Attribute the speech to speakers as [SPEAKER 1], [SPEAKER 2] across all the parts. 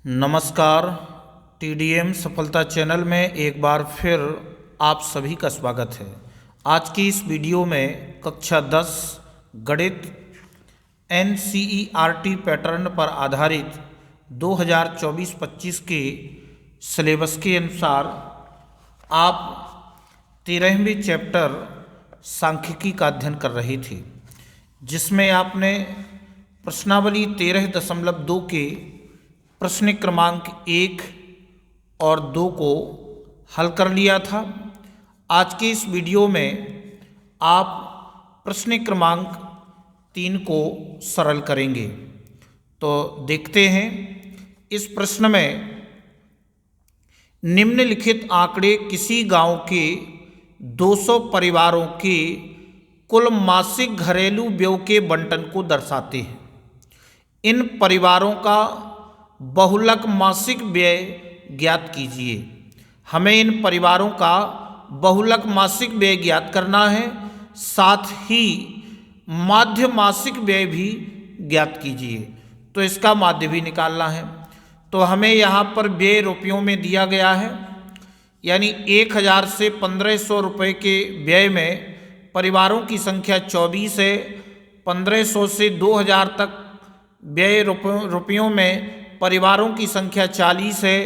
[SPEAKER 1] नमस्कार। टीडीएम सफलता चैनल में एक बार फिर आप सभी का स्वागत है। आज की इस वीडियो में कक्षा 10 गणित एनसीईआरटी पैटर्न पर आधारित 2024-25 के सिलेबस के अनुसार आप 13वें चैप्टर सांख्यिकी का अध्ययन कर रहे थे, जिसमें आपने प्रश्नावली 13.2 के प्रश्न क्रमांक 1 और 2 को हल कर लिया था। आज के इस वीडियो में आप प्रश्न क्रमांक 3 को सरल करेंगे। तो देखते हैं, इस प्रश्न में निम्नलिखित आंकड़े किसी गांव के 200 परिवारों के कुल मासिक घरेलू व्यय के बंटन को दर्शाते हैं। इन परिवारों का बहुलक मासिक व्यय ज्ञात कीजिए। हमें इन परिवारों का बहुलक मासिक व्यय ज्ञात करना है, साथ ही माध्य मासिक व्यय भी ज्ञात कीजिए। तो इसका माध्य भी निकालना है। तो हमें यहाँ पर व्यय रुपयों में दिया गया है, यानी 1000 से 1500 रुपये के व्यय में परिवारों की संख्या 24 है। 1500 से 2000 तक व्यय रुपयों में परिवारों की संख्या 40 है।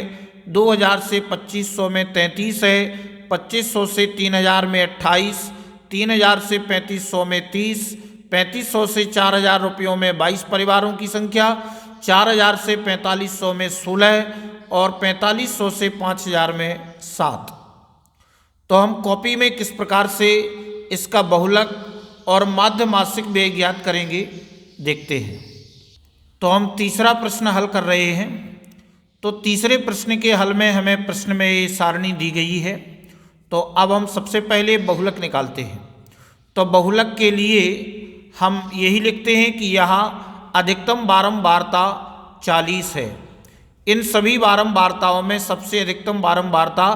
[SPEAKER 1] 2000 से 2500 में 33 है। 2500 से 3000 में 28, 3000 से 3500 में 30, 3500 से 4000 रुपयों में 22 परिवारों की संख्या, 4000 से 4500 में 16 और 4500 से 5000 में 7। तो हम कॉपी में किस प्रकार से इसका बहुलक और माध्य मासिक व्यय ज्ञात करेंगे, देखते हैं। तो हम तीसरा प्रश्न हल कर रहे हैं। तो तीसरे प्रश्न के हल में हमें प्रश्न में ये सारणी दी गई है। तो अब हम सबसे पहले बहुलक निकालते हैं। तो बहुलक के लिए हम यही लिखते हैं कि यहाँ अधिकतम बारंबारता 40 है। इन सभी बारंबारताओं में सबसे अधिकतम बारंबारता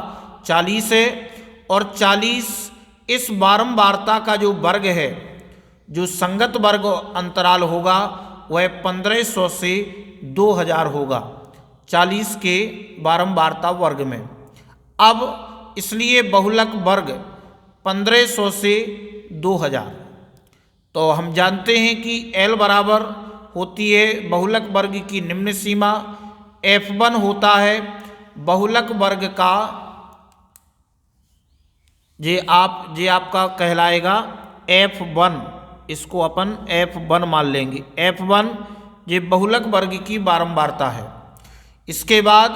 [SPEAKER 1] 40 है, और 40 इस बारंबारता का जो वर्ग है, जो संगत वर्ग अंतराल होगा, वह 1500 से 2000 होगा 40 के बारंबारता वर्ग में। अब इसलिए बहुलक वर्ग 1500 से 2000। तो हम जानते हैं कि L बराबर होती है बहुलक वर्ग की निम्न सीमा। F1 होता है बहुलक वर्ग का, जे आपका कहलाएगा F1। इसको अपन F1 मान लेंगे। F1 ये बहुलक वर्ग की बारंबारता है। इसके बाद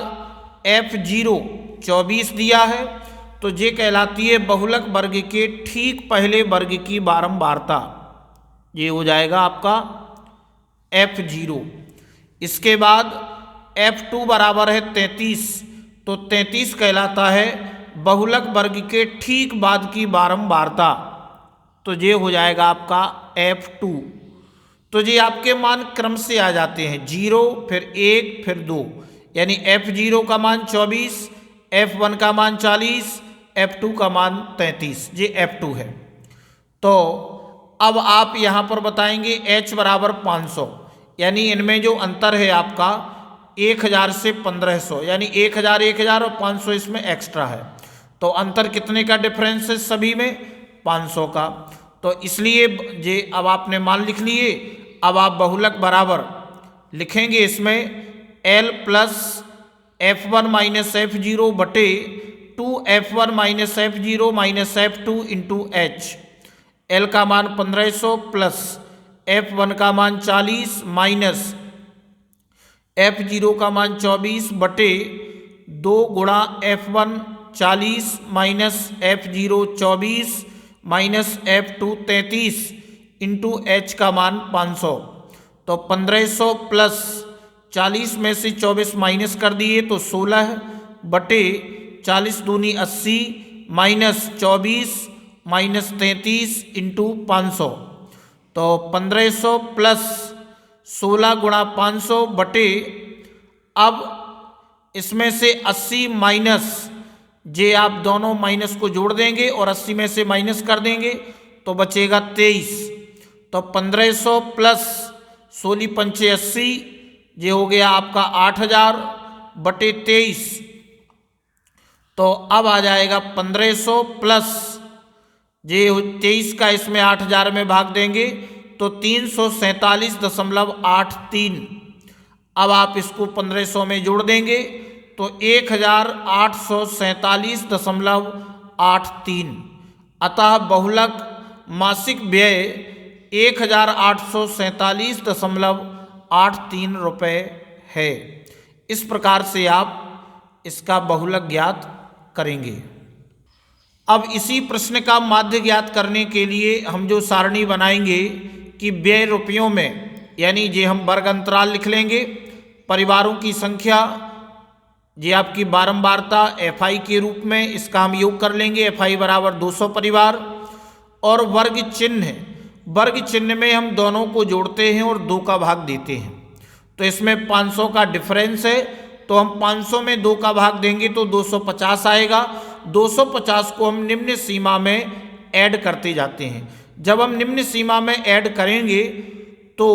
[SPEAKER 1] F0 24 दिया है, तो ये कहलाती है बहुलक वर्ग के ठीक पहले वर्ग की बारंबारता। ये हो जाएगा आपका F0। इसके बाद F2 बराबर है 33, तो 33 कहलाता है बहुलक वर्ग के ठीक बाद की बारंबारता। तो ये हो जाएगा आपका F2। तो ये आपके मान क्रम से आ जाते हैं, 0 फिर 1 फिर 2, यानी F0 का मान 24, F1 का मान 40, F2 का मान 33। ये F2 है। तो अब आप यहाँ पर बताएंगे H बराबर 500, यानी इनमें जो अंतर है आपका 1000 से 1500, यानी 1000 1000 और 500 इसमें एक्स्ट्रा है। तो अंतर कितने का डिफरेंस है सभी में? 500 का। तो इसलिए ये अब आपने मान लिख लिए। अब आप बहुलक बराबर लिखेंगे इसमें L plus F1 minus F0 बटे 2F1 minus F0 minus F2 into H। L का मान 1500 प्लस F1 का मान 40 माइनस F0 का मान 24 बटे 2 गुणा F1 40 minus F0 24 minus F2 33 into H का मान 500। तो 1500 प्लस 40 में से 24 माइनस कर दिए तो 16 बटे 40 दूनी 80 माइनस 24 माइनस 33 इंटू 500। तो 1500 प्लस 16 गुणा 500 बटे, अब इसमें से 80 माइनस, जे आप दोनों माइनस को जोड़ देंगे और 80 में से माइनस कर देंगे तो बचेगा 23। तो 1500 प्लस 16 पंचे 80, ये हो गया आपका 8000 बटे 23, तो अब आ जाएगा 1500 प्लस जे 23 का इसमें 8000 में भाग देंगे तो 347.83। अब आप इसको 1500 में जोड़ देंगे तो 1847.83। अतः बहुलक मासिक व्यय 1847.83 रुपये है। इस प्रकार से आप इसका बहुलक ज्ञात करेंगे। अब इसी प्रश्न का माध्य ज्ञात करने के लिए हम जो सारणी बनाएंगे कि व्यय रुपयों में, यानी जे हम वर्ग अंतराल लिख लेंगे, परिवारों की संख्या ये आपकी बारंबारता FI के रूप में, इसका हम योग कर लेंगे। FI बराबर 200 परिवार, और वर्ग चिन्ह में हम दोनों को जोड़ते हैं और 2 का भाग देते हैं। तो इसमें 500 का डिफरेंस है, तो हम 500 में 2 का भाग देंगे तो 250 आएगा। 250 को हम निम्न सीमा में ऐड करते जाते हैं। जब हम निम्न सीमा में ऐड करेंगे तो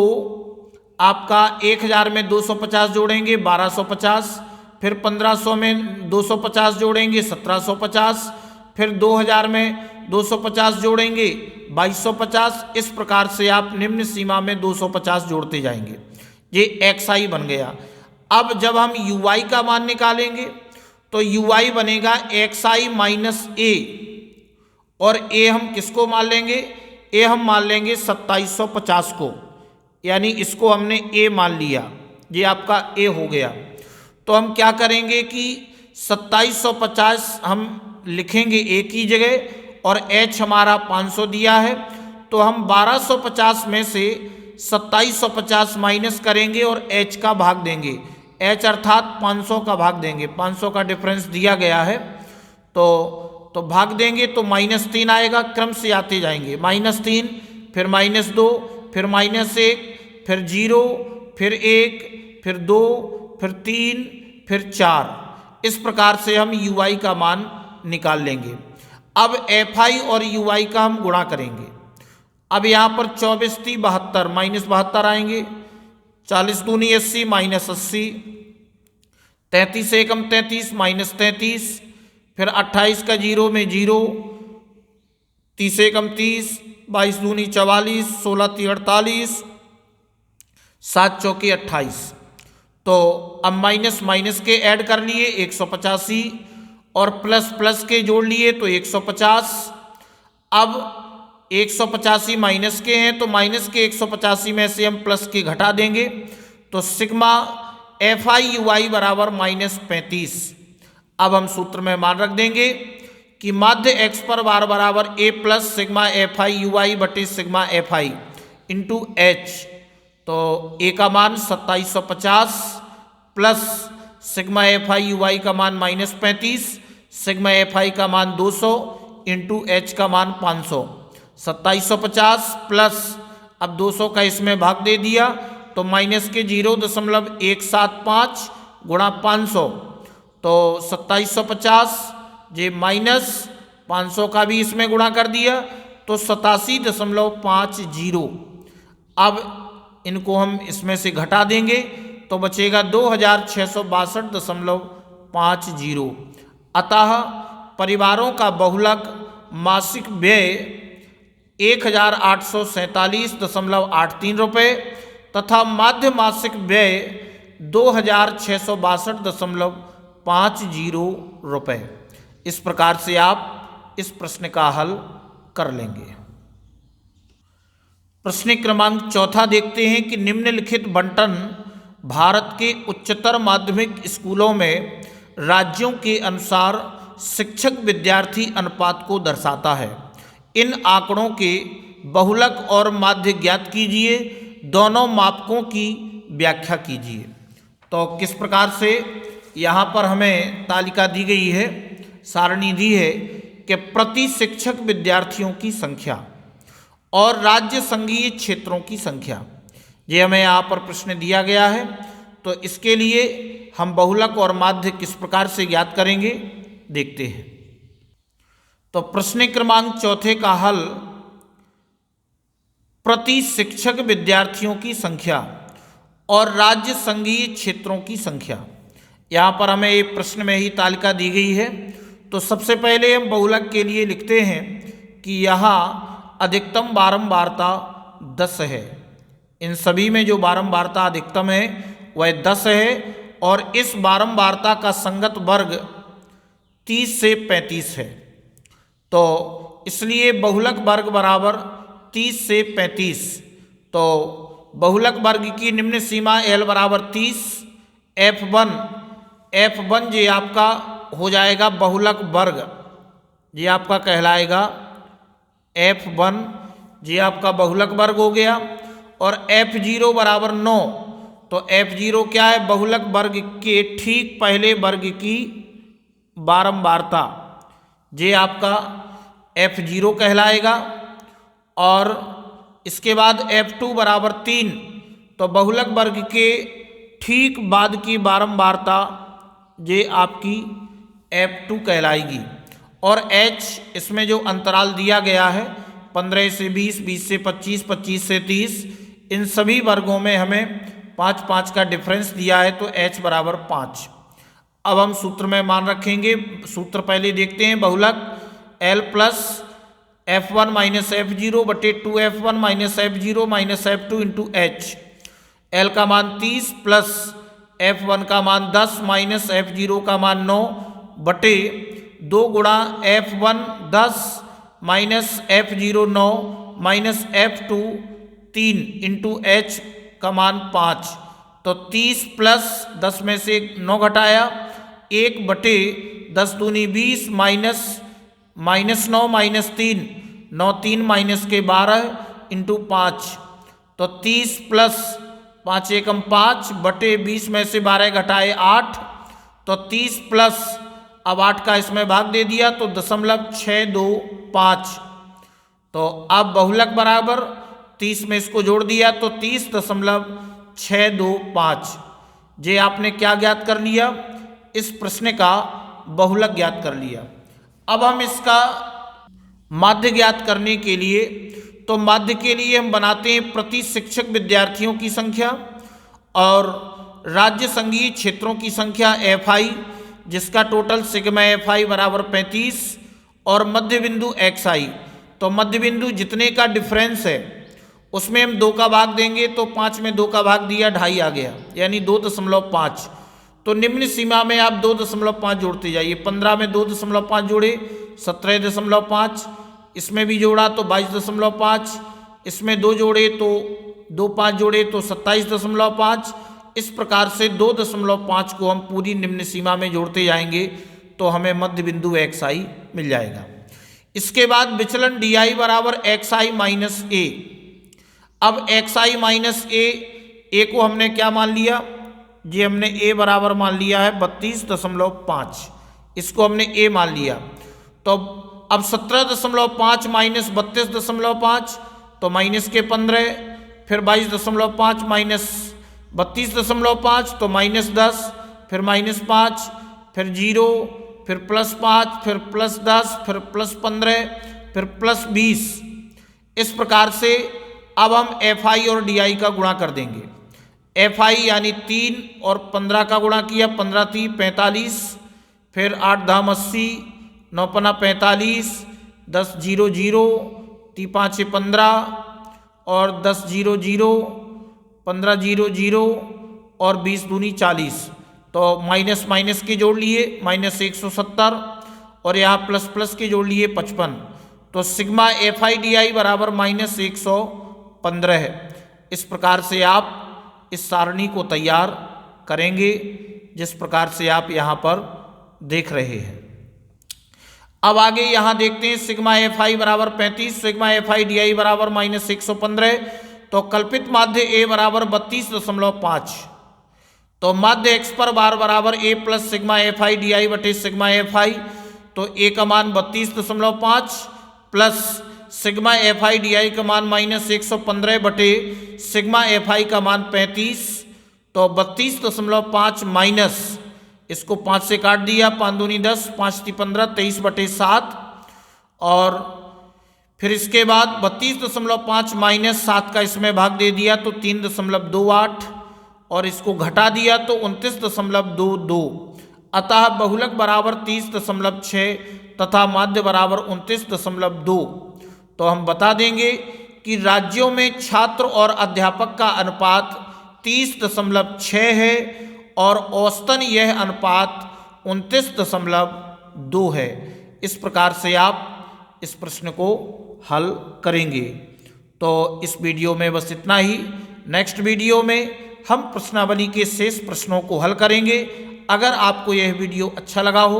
[SPEAKER 1] आपका 1000 में 250 जोड़ेंगे 1250, फिर 1500 में 250 जोड़ेंगे 1750, फिर 2000 में 250 जोड़ेंगे 2250। इस प्रकार से आप निम्न सीमा में 250 जोड़ते जाएंगे। ये XI बन गया। अब जब हम UI का मान निकालेंगे तो UI बनेगा XI माइनस A, और A हम किसको मान लेंगे? A हम मान लेंगे 2750 को, यानी इसको हमने A मान लिया, ये आपका A हो गया। तो हम क्या करेंगे कि 2750 हम लिखेंगे A की जगह, और H हमारा 500 दिया है, तो हम 1250 में से 2750 माइनस करेंगे और H का भाग देंगे। H अर्थात 500 का भाग देंगे, 500 का डिफरेंस दिया गया है, तो भाग देंगे तो -3 आएगा। क्रम से आते जाएंगे, -3, फिर -2, फिर -1, फिर 0, फिर 1, फिर 2, फिर 3, फिर 4। इस प्रकार से हम UI का मान निकाल लेंगे। अब FI और UI का हम गुणा करेंगे। अब यहाँ पर 24 × 72 -72 आएंगे, 40 दूनी 80 -80, 33 एकम 33 -33, फिर 28 का 0 में 0, 30 एकम 30, 22 दूनी 44, 16 × 48, 7 चौके 28। तो अब माइनस के ऐड कर लिए 185, और प्लस के जोड़ लिए तो 150। अब 185 माइनस के हैं तो माइनस के 185 में से हम प्लस के घटा देंगे, तो सिग्मा FI UI बराबर -35। अब हम सूत्र में मान रख देंगे कि माध्य x पर बार बराबर A plus sigma FI UI बटे सिग्मा FI इंटू H। तो A का मान 2750 प्लस सिग्मा FI UI का मान -35, सिग्मा FI का मान 200 इंटू H का मान 500। 2750 प्लस अब 200 का इसमें भाग दे दिया तो माइनस के 0.175 गुणा 500, तो 2750 जे माइनस 500 का भी इसमें गुणा कर दिया तो 87.50। अब इनको हम इसमें से घटा देंगे तो बचेगा 2662.50। अतः परिवारों का बहुलक मासिक व्यय 1847.83 रुपये तथा माध्य मासिक व्यय 2662.50 रुपये। इस प्रकार से आप इस प्रश्न का हल कर लेंगे। प्रश्न क्रमांक 4 देखते हैं कि निम्नलिखित बंटन भारत के उच्चतर माध्यमिक स्कूलों में राज्यों के अनुसार शिक्षक विद्यार्थी अनुपात को दर्शाता है। इन आंकड़ों के बहुलक और माध्य ज्ञात कीजिए, दोनों मापकों की व्याख्या कीजिए। तो किस प्रकार से यहाँ पर हमें तालिका दी गई है, सारणी दी है कि प्रति शिक्षक विद्यार्थियों की संख्या और राज्य संघीय क्षेत्रों की संख्या, ये हमें यहाँ पर प्रश्न दिया गया है। तो इसके लिए हम बहुलक और माध्य किस प्रकार से ज्ञात करेंगे देखते हैं। तो प्रश्न क्रमांक 4 का हल प्रति शिक्षक विद्यार्थियों की संख्या और राज्य संघीय क्षेत्रों की संख्या, यहाँ पर हमें ये प्रश्न में ही तालिका दी गई है। तो सबसे पहले हम बहुलक के लिए लिखते हैं कि यहाँ अधिकतम बारंबारता 10 है। इन सभी में जो बारंबारता अधिकतम है वह 10 है और इस बारंबारता का संगत वर्ग 30 से 35 है। तो इसलिए बहुलक वर्ग बराबर 30 से 35। तो बहुलक वर्ग की निम्न सीमा L बराबर 30। F1 ये आपका हो जाएगा बहुलक वर्ग, ये आपका कहलाएगा F1, ये आपका बहुलक वर्ग हो गया। और F0 बराबर 9। तो F0 क्या है? बहुलक वर्ग के ठीक पहले वर्ग की बारंबारता, ये आपका F0 कहलाएगा। और इसके बाद F2 बराबर 3। तो बहुलक वर्ग के ठीक बाद की बारंबारता ये आपकी F2 कहलाएगी। और H, इसमें जो अंतराल दिया गया है 15 से 20, 20 से 25, 25 से 30, इन सभी वर्गों में हमें 5-5 का डिफरेंस दिया है। तो H बराबर 5। अब हम सूत्र में मान रखेंगे। सूत्र पहले देखते हैं। बहुलक L plus F1 minus F0 बटे 2F1 minus F0 minus F2 into H। L का मान 30 प्लस F1 का मान 10 माइनस F0 का मान 9 बटे 2 गुणा F1 10 minus F0 9 minus F2 3 into H का मान 5। तो 30 प्लस 10 में से 9 घटाया 1 बटे 10 दूनी 20 माइनस 9 माइनस 3 9 3 माइनस के 12 इंटू 5। तो 30 प्लस 5 एकम 5 बटे 20 में से 12 घटाए 8। तो 30 प्लस अब 8 का इसमें भाग दे दिया तो 0.625। तो अब बहुलक बराबर 30 में इसको जोड़ दिया तो 30.625। ये आपने क्या ज्ञात कर लिया? इस प्रश्न का बहुलक ज्ञात कर लिया। अब हम इसका माध्य ज्ञात करने के लिए, तो माध्य के लिए हम बनाते हैं प्रति शिक्षक विद्यार्थियों की संख्या और राज्य संघीय क्षेत्रों की संख्या FI, जिसका टोटल सिग्मा FI बराबर 35 और मध्य बिंदु XI। तो मध्य बिंदु जितने का डिफरेंस है उसमें हम 2 का भाग देंगे। तो 5 में 2 का भाग दिया 2.5 आ गया, यानी 2.5। तो निम्न सीमा में आप 2.5 जोड़ते जाइए। 15 में 2.5 जोड़े 17.5, इसमें भी जोड़ा तो 22.5, इसमें 2 जोड़े तो 2 5 जोड़े तो 27.5। इस प्रकार से 2.5 को हम पूरी निम्न सीमा में जोड़ते जाएंगे तो हमें मध्य बिंदु XI मिल जाएगा। इसके बाद विचलन DI बराबर XI माइनस A। अब XI माइनस A को हमने क्या मान लिया? ये हमने A बराबर मान लिया है 32.5, इसको हमने A मान लिया। तो अब 17.5 माइनस 32.5 तो माइनस के 15, फिर 22.5 माइनस 32.5 तो माइनस 10, फिर माइनस 5, फिर 0, फिर प्लस 5, फिर प्लस 10, फिर प्लस 15, फिर प्लस 20। इस प्रकार से अब हम FI और DI का गुणा कर देंगे। FI यानी 3 और 15 का गुणा किया, 15 3 45, फिर 8 धाम 80, 9 पना 45, 10 0 0, 3 5 15 और 10 0 0, 15 0 0 और 20 दूनी 40। तो माइनस माइनस के जोड़ लिए माइनस 170 और यहाँ प्लस प्लस के जोड़ लिए 55। तो सिग्मा FI DI बराबर माइनस 115 है। इस प्रकार से आप इस सारणी को तैयार करेंगे जिस प्रकार से आप यहाँ पर देख रहे हैं। अब आगे यहाँ देखते हैं सिग्मा FI बराबर 35, सिग्मा FI DI बराबर माइनस 115। तो कल्पित माध्य A बराबर 32.5। तो माध्य x पर बार बराबर A plus sigma FI DI बटे सिग्मा FI। तो A का मान 32.5 प्लस सिग्मा FI DI का मान माइनस 115 बटे सिग्मा FI का मान 35। तो 32.5 माइनस, इसको 5 से काट दिया, 5 दूनी 10, 5 ती 15, 23 बटे 7। और फिर इसके बाद 32.5 माइनस 7 का इसमें भाग दे दिया तो 3.28 और इसको घटा दिया तो 29.22। अतः बहुलक बराबर 30.6 तथा माध्य बराबर 29.2। तो हम बता देंगे कि राज्यों में छात्र और अध्यापक का अनुपात 30.6 है और औसतन यह अनुपात 29.2 है। इस प्रकार से आप इस प्रश्न को हल करेंगे। तो इस वीडियो में बस इतना ही। नेक्स्ट वीडियो में हम प्रश्नावली के शेष प्रश्नों को हल करेंगे। अगर आपको यह वीडियो अच्छा लगा हो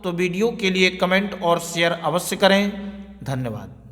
[SPEAKER 1] तो वीडियो के लिए कमेंट और शेयर अवश्य करें। धन्यवाद।